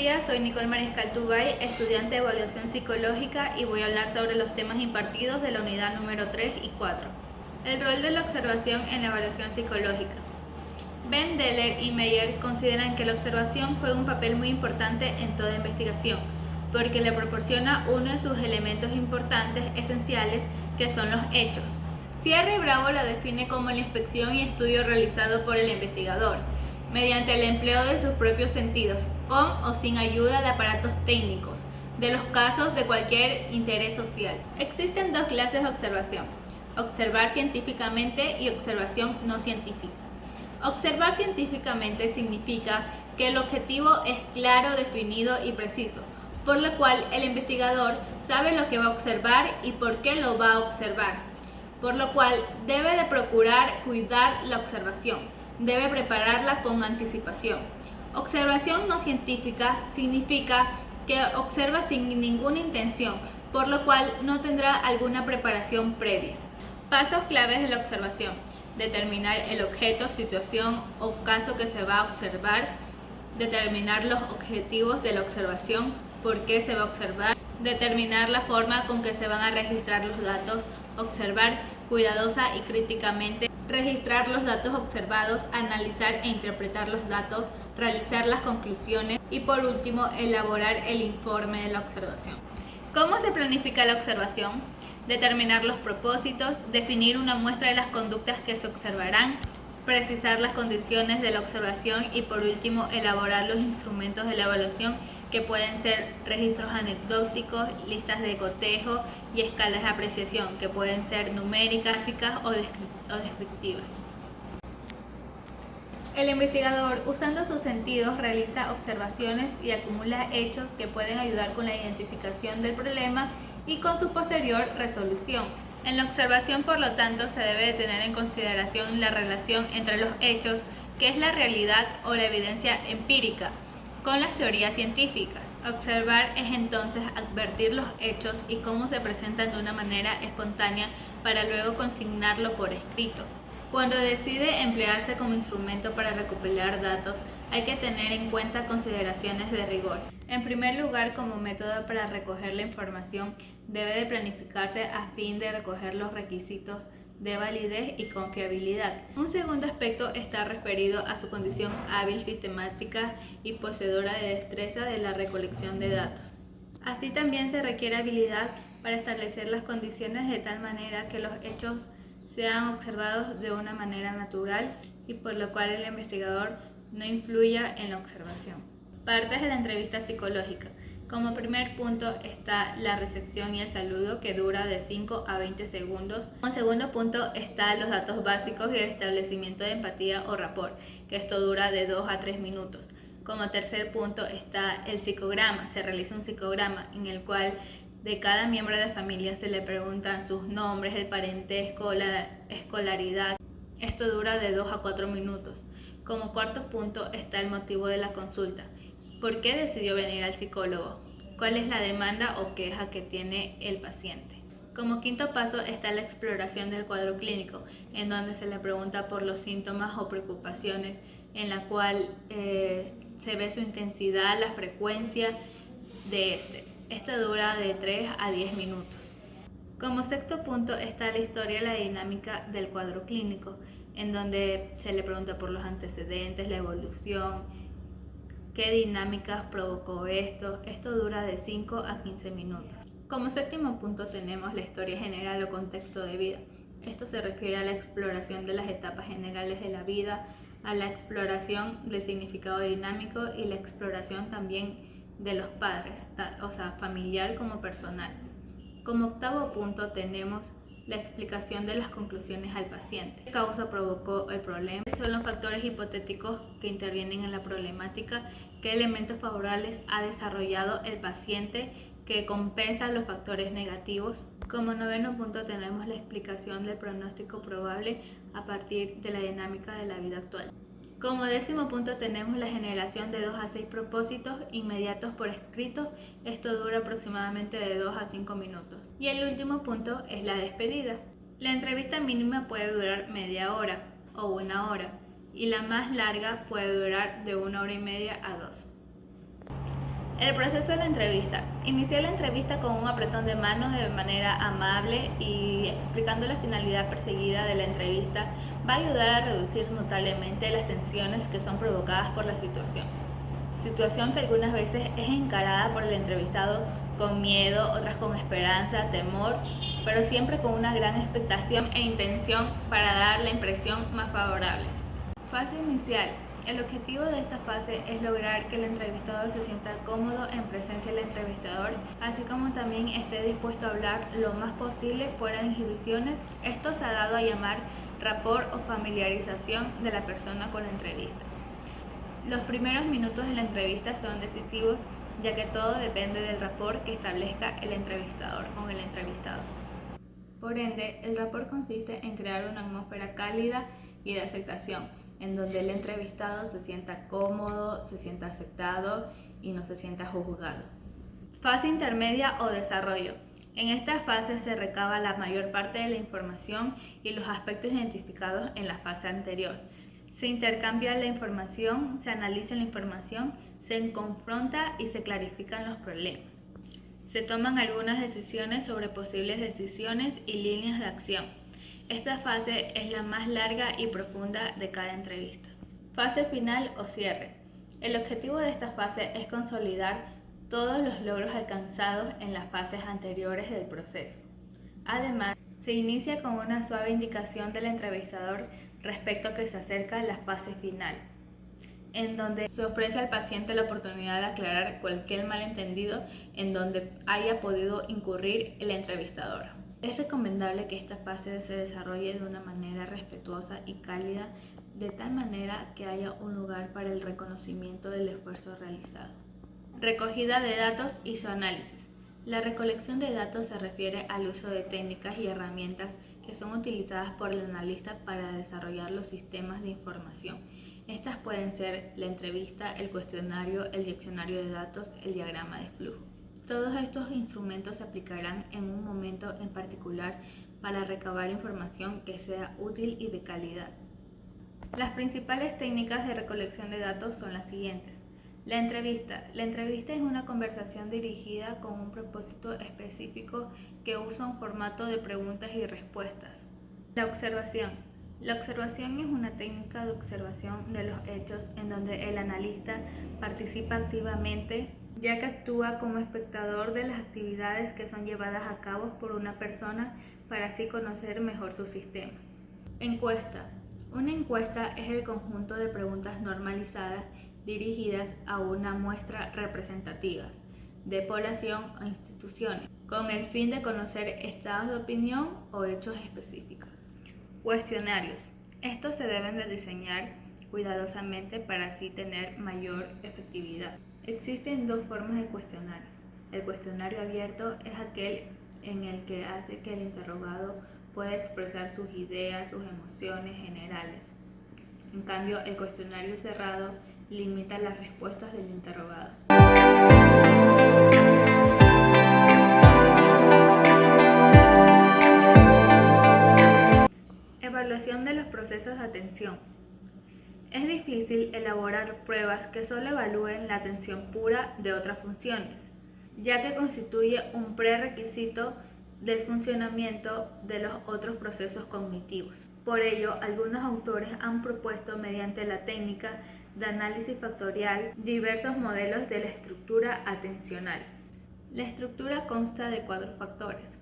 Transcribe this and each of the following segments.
días, soy Nicole Mariscal Tubay, estudiante de evaluación psicológica y voy a hablar sobre los temas impartidos de la unidad número 3 y 4. El rol de la observación en la evaluación psicológica. Ben Deller y Meyer consideran que la observación juega un papel muy importante en toda investigación, porque le proporciona uno de sus elementos importantes, esenciales, que son los hechos. Sierra y Bravo la define como la inspección y estudio realizado por el investigador, mediante el empleo de sus propios sentidos, con o sin ayuda de aparatos técnicos, de los casos de cualquier interés social. Existen dos clases de observación: observar científicamente y observación no científica. Observar científicamente significa que el objetivo es claro, definido y preciso, por lo cual el investigador sabe lo que va a observar y por qué lo va a observar, por lo cual debe de procurar cuidar la observación, debe prepararla con anticipación. Observación no científica significa que observa sin ninguna intención, por lo cual no tendrá alguna preparación previa. Pasos claves de la observación: determinar el objeto, situación o caso que se va a observar, determinar los objetivos de la observación, por qué se va a observar, determinar la forma con que se van a registrar los datos, observar cuidadosa y críticamente, registrar los datos observados, analizar e interpretar los datos, realizar las conclusiones y por último elaborar el informe de la observación. ¿Cómo se planifica la observación? Determinar los propósitos, definir una muestra de las conductas que se observarán, precisar las condiciones de la observación y por último elaborar los instrumentos de la evaluación, que pueden ser registros anecdóticos, listas de cotejo y escalas de apreciación, que pueden ser numéricas, gráficas o descriptivas. El investigador, usando sus sentidos, realiza observaciones y acumula hechos que pueden ayudar con la identificación del problema y con su posterior resolución. En la observación, por lo tanto, se debe de tener en consideración la relación entre los hechos, que es la realidad o la evidencia empírica, con las teorías científicas. Observar es entonces advertir los hechos y cómo se presentan de una manera espontánea para luego consignarlo por escrito. Cuando decide emplearse como instrumento para recopilar datos, hay que tener en cuenta consideraciones de rigor. En primer lugar, como método para recoger la información, debe de planificarse a fin de recoger los requisitos de validez y confiabilidad. Un segundo aspecto está referido a su condición hábil, sistemática y poseedora de destreza de la recolección de datos. Así también se requiere habilidad para establecer las condiciones de tal manera que los hechos sean observados de una manera natural y por lo cual el investigador no influya en la observación. Partes de la entrevista psicológica. Como primer punto está la recepción y el saludo, que dura de 5 a 20 segundos. Como segundo punto está los datos básicos y el establecimiento de empatía o rapport, que esto dura de 2 a 3 minutos. Como tercer punto está el psicograma. Se realiza un psicograma en el cual de cada miembro de la familia se le preguntan sus nombres, el parentesco, la escolaridad. Esto dura de 2 a 4 minutos. Como cuarto punto está el motivo de la consulta. ¿Por qué decidió venir al psicólogo? ¿Cuál es la demanda o queja que tiene el paciente? Como quinto paso está la exploración del cuadro clínico, en donde se le pregunta por los síntomas o preocupaciones, en la cual se ve su intensidad, la frecuencia de este. Esta dura de 3 a 10 minutos. Como sexto punto está la historia y la dinámica del cuadro clínico, en donde se le pregunta por los antecedentes, la evolución, qué dinámicas provocó esto. Esto dura de 5 a 15 minutos. Como séptimo punto tenemos la historia general o contexto de vida. Esto se refiere a la exploración de las etapas generales de la vida, a la exploración del significado dinámico y la exploración también de los padres, o sea, familiar como personal. Como octavo punto tenemos la explicación de las conclusiones al paciente. ¿Qué causa provocó el problema? Son los factores hipotéticos que intervienen en la problemática. ¿Qué elementos favorables ha desarrollado el paciente que compensan los factores negativos? Como noveno punto tenemos la explicación del pronóstico probable a partir de la dinámica de la vida actual. Como décimo punto tenemos la generación de 2 a 6 propósitos inmediatos por escrito. Esto dura aproximadamente de 2 a 5 minutos. Y el último punto es la despedida. La entrevista mínima puede durar media hora o 1 hora y la más larga puede durar de 1 hora y media a 2. El proceso de la entrevista. Inicia la entrevista con un apretón de manos de manera amable y explicando la finalidad perseguida de la entrevista va a ayudar a reducir notablemente las tensiones que son provocadas por la situación que algunas veces es encarada por el entrevistado con miedo, otras con esperanza, temor, pero siempre con una gran expectación e intención para dar la impresión más favorable. Fase inicial. El objetivo de esta fase es lograr que el entrevistado se sienta cómodo en presencia del entrevistador, así como también esté dispuesto a hablar lo más posible fuera de inhibiciones. Esto se ha dado a llamar rapport o familiarización de la persona con la entrevista. Los primeros minutos de la entrevista son decisivos, ya que todo depende del rapport que establezca el entrevistador con el entrevistado. Por ende, el rapport consiste en crear una atmósfera cálida y de aceptación, en donde el entrevistado se sienta cómodo, se sienta aceptado y no se sienta juzgado. Fase intermedia o desarrollo. En esta fase se recaba la mayor parte de la información y los aspectos identificados en la fase anterior. Se intercambia la información, se analiza la información, se confronta y se clarifican los problemas. Se toman algunas decisiones sobre posibles decisiones y líneas de acción. Esta fase es la más larga y profunda de cada entrevista. Fase final o cierre. El objetivo de esta fase es consolidar todos los logros alcanzados en las fases anteriores del proceso. Además, se inicia con una suave indicación del entrevistador respecto a que se acerca la fase final, en donde se ofrece al paciente la oportunidad de aclarar cualquier malentendido en donde haya podido incurrir el entrevistador. Es recomendable que esta fase se desarrolle de una manera respetuosa y cálida, de tal manera que haya un lugar para el reconocimiento del esfuerzo realizado. Recogida de datos y su análisis. La recolección de datos se refiere al uso de técnicas y herramientas que son utilizadas por el analista para desarrollar los sistemas de información. Estas pueden ser la entrevista, el cuestionario, el diccionario de datos, el diagrama de flujo. Todos estos instrumentos se aplicarán en un momento en particular para recabar información que sea útil y de calidad. Las principales técnicas de recolección de datos son las siguientes. La entrevista. La entrevista es una conversación dirigida con un propósito específico que usa un formato de preguntas y respuestas. La observación. La observación es una técnica de observación de los hechos en donde el analista participa activamente, ya que actúa como espectador de las actividades que son llevadas a cabo por una persona para así conocer mejor su sistema. Encuesta. Una encuesta es el conjunto de preguntas normalizadas dirigidas a una muestra representativa de población o instituciones, con el fin de conocer estados de opinión o hechos específicos. Cuestionarios. Estos se deben de diseñar cuidadosamente para así tener mayor efectividad. Existen dos formas de cuestionarios. El cuestionario abierto es aquel en el que hace que el interrogado pueda expresar sus ideas, sus emociones generales. En cambio, el cuestionario cerrado limita las respuestas del interrogado. Evaluación de los procesos de atención. Es difícil elaborar pruebas que solo evalúen la atención pura de otras funciones, ya que constituye un prerequisito del funcionamiento de los otros procesos cognitivos. Por ello, algunos autores han propuesto mediante la técnica de análisis factorial diversos modelos de la estructura atencional. La estructura consta de 4 factores.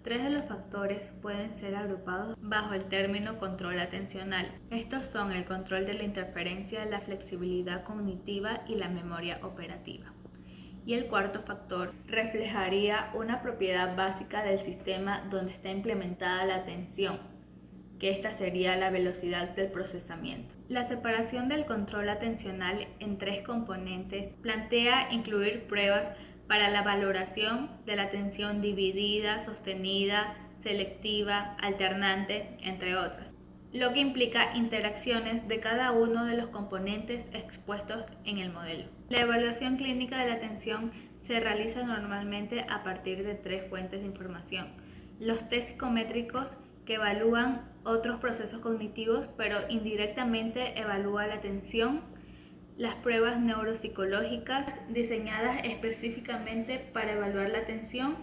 3 de los factores pueden ser agrupados bajo el término control atencional. Estos son el control de la interferencia, la flexibilidad cognitiva y la memoria operativa. Y el cuarto factor reflejaría una propiedad básica del sistema donde está implementada la atención, que esta sería la velocidad del procesamiento. La separación del control atencional en 3 componentes plantea incluir pruebas para la valoración de la atención dividida, sostenida, selectiva, alternante, entre otras, lo que implica interacciones de cada uno de los componentes expuestos en el modelo. La evaluación clínica de la atención se realiza normalmente a partir de 3 fuentes de información. Los test psicométricos, que evalúan otros procesos cognitivos, pero indirectamente evalúa la atención. las pruebas neuropsicológicas diseñadas específicamente para evaluar la atención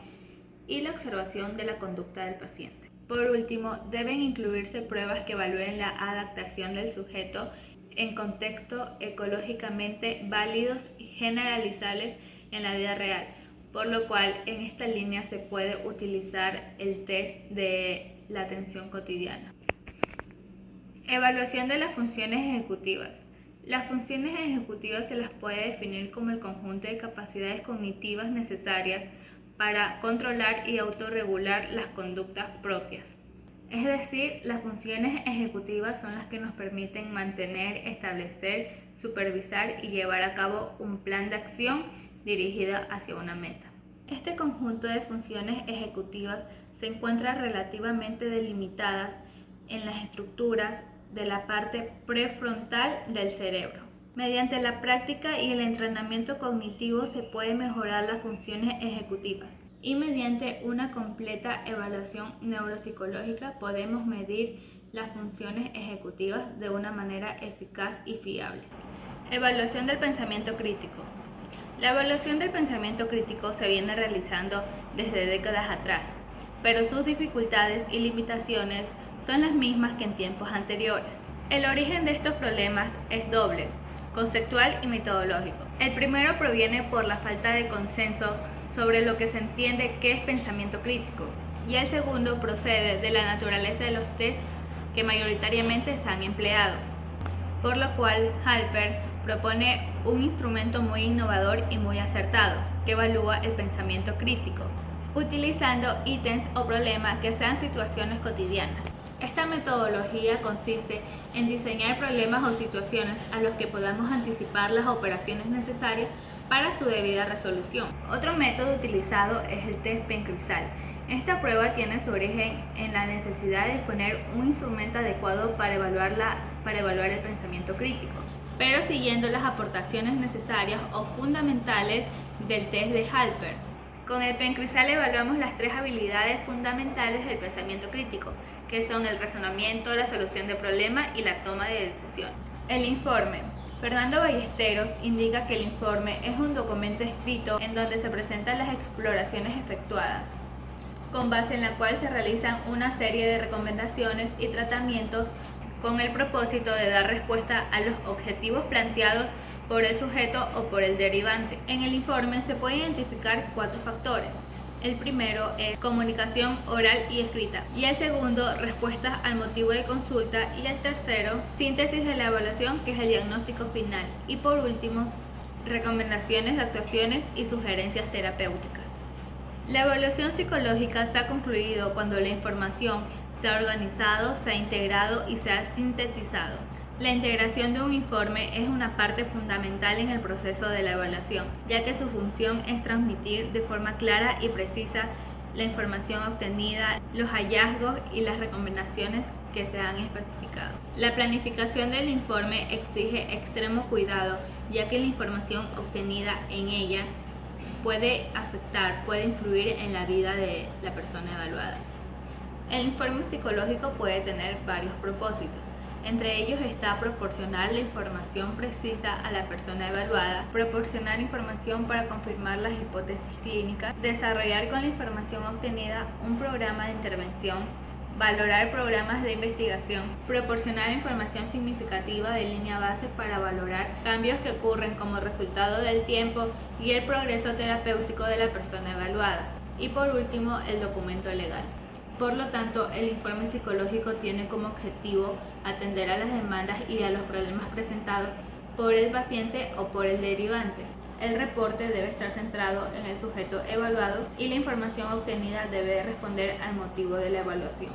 y la observación de la conducta del paciente. Por último, deben incluirse pruebas que evalúen la adaptación del sujeto en contextos ecológicamente válidos y generalizables en la vida real, por lo cual en esta línea se puede utilizar el test de la atención cotidiana. Evaluación de las funciones ejecutivas. Las funciones ejecutivas se las puede definir como el conjunto de capacidades cognitivas necesarias para controlar y autorregular las conductas propias. Es decir, las funciones ejecutivas son las que nos permiten mantener, establecer, supervisar y llevar a cabo un plan de acción dirigida hacia una meta. Este conjunto de funciones ejecutivas se encuentra relativamente delimitadas en las estructuras de la parte prefrontal del cerebro. Mediante la práctica y el entrenamiento cognitivo se puede mejorar las funciones ejecutivas y mediante una completa evaluación neuropsicológica podemos medir las funciones ejecutivas de una manera eficaz y fiable. Evaluación del pensamiento crítico. La evaluación del pensamiento crítico se viene realizando desde décadas atrás, pero sus dificultades y limitaciones son las mismas que en tiempos anteriores. El origen de estos problemas es doble, conceptual y metodológico. El primero proviene por la falta de consenso sobre lo que se entiende que es pensamiento crítico, y el segundo procede de la naturaleza de los test que mayoritariamente se han empleado, por lo cual Halpern propone un instrumento muy innovador y muy acertado que evalúa el pensamiento crítico, utilizando ítems o problemas que sean situaciones cotidianas. Esta metodología consiste en diseñar problemas o situaciones a los que podamos anticipar las operaciones necesarias para su debida resolución. Otro método utilizado es el test Penn-Kresal. Esta prueba tiene su origen en la necesidad de disponer un instrumento adecuado para evaluar el pensamiento crítico, pero siguiendo las aportaciones necesarias o fundamentales del test de Halpern. Con el Penn-Kresal evaluamos las tres habilidades fundamentales del pensamiento crítico, que son el razonamiento, la solución de problemas y la toma de decisión. El informe. Fernando Ballesteros indica que el informe es un documento escrito en donde se presentan las exploraciones efectuadas, con base en la cual se realizan una serie de recomendaciones y tratamientos con el propósito de dar respuesta a los objetivos planteados por el sujeto o por el derivante. En el informe se pueden identificar 4 factores. El primero es comunicación oral y escrita, y el segundo, respuestas al motivo de consulta, y el tercero, síntesis de la evaluación, que es el diagnóstico final, y por último, recomendaciones de actuaciones y sugerencias terapéuticas. La evaluación psicológica está concluido cuando la información se ha organizado, se ha integrado y se ha sintetizado. La integración de un informe es una parte fundamental en el proceso de la evaluación, ya que su función es transmitir de forma clara y precisa la información obtenida, los hallazgos y las recomendaciones que se han especificado. La planificación del informe exige extremo cuidado, ya que la información obtenida en ella puede influir en la vida de la persona evaluada. El informe psicológico puede tener varios propósitos. Entre ellos está proporcionar la información precisa a la persona evaluada, proporcionar información para confirmar las hipótesis clínicas, desarrollar con la información obtenida un programa de intervención, valorar programas de investigación, proporcionar información significativa de línea base para valorar cambios que ocurren como resultado del tiempo y el progreso terapéutico de la persona evaluada, y por último el documento legal. Por lo tanto, el informe psicológico tiene como objetivo atender a las demandas y a los problemas presentados por el paciente o por el derivante. El reporte debe estar centrado en el sujeto evaluado y la información obtenida debe responder al motivo de la evaluación.